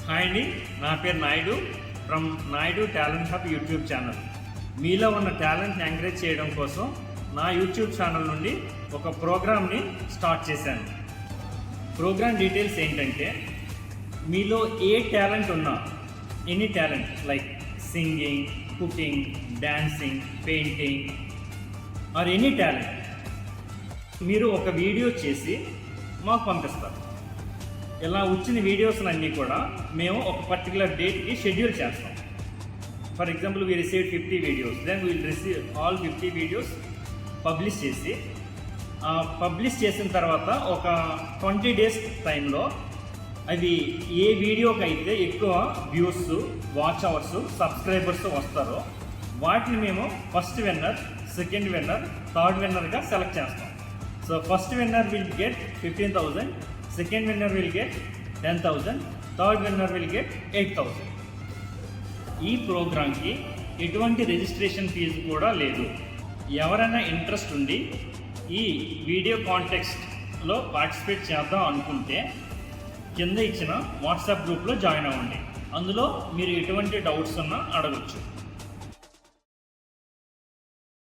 Hi అండి, నా పేరు Naidu from Naidu talent hub YouTube channel. మీలో ఉన్న టాలెంట్ని ఎంకరేజ్ చేయడం కోసం నా యూట్యూబ్ ఛానల్ నుండి ఒక ప్రోగ్రామ్ని స్టార్ట్ చేశాను. ప్రోగ్రామ్ డీటెయిల్స్ ఏంటంటే, మీలో ఏ టాలెంట్ ఉన్నా, any talent like singing, cooking, dancing, painting or any talent, మీరు ఒక వీడియో చేసి మాకు పంపిస్తారు. ఇలా వచ్చిన వీడియోస్లన్నీ కూడా మేము ఒక పర్టికులర్ డేట్కి షెడ్యూల్ చేస్తాం. For example, we receive 50 videos, then we'll receive all 50 videos publish చేసి, పబ్లిష్ చేసిన తర్వాత ఒక 20 డేస్ టైంలో అది ఏ వీడియోకి అయితే ఎక్కువ వ్యూస్, వాచ్ అవర్స్, సబ్స్క్రైబర్స్ వస్తారో వాటిని మేము first winner, second winner, third విన్నర్గా సెలెక్ట్ చేస్తాం. So first winner will get 15,000, second winner will get 10,000, third winner will get 8,000. ఈ ప్రోగ్రాంకి ఎటువంటి రిజిస్ట్రేషన్ ఫీజు కూడా లేదు. ఎవరైనా ఇంట్రెస్ట్ ఉండి ఈ వీడియో కాంటెక్స్ట్లో పార్టిసిపేట్ చేద్దాం అనుకుంటే కింద ఇచ్చిన వాట్సాప్ గ్రూప్లో జాయిన్ అవ్వండి. అందులో మీరు ఎటువంటి డౌట్స్ ఉన్నా అడగచ్చు.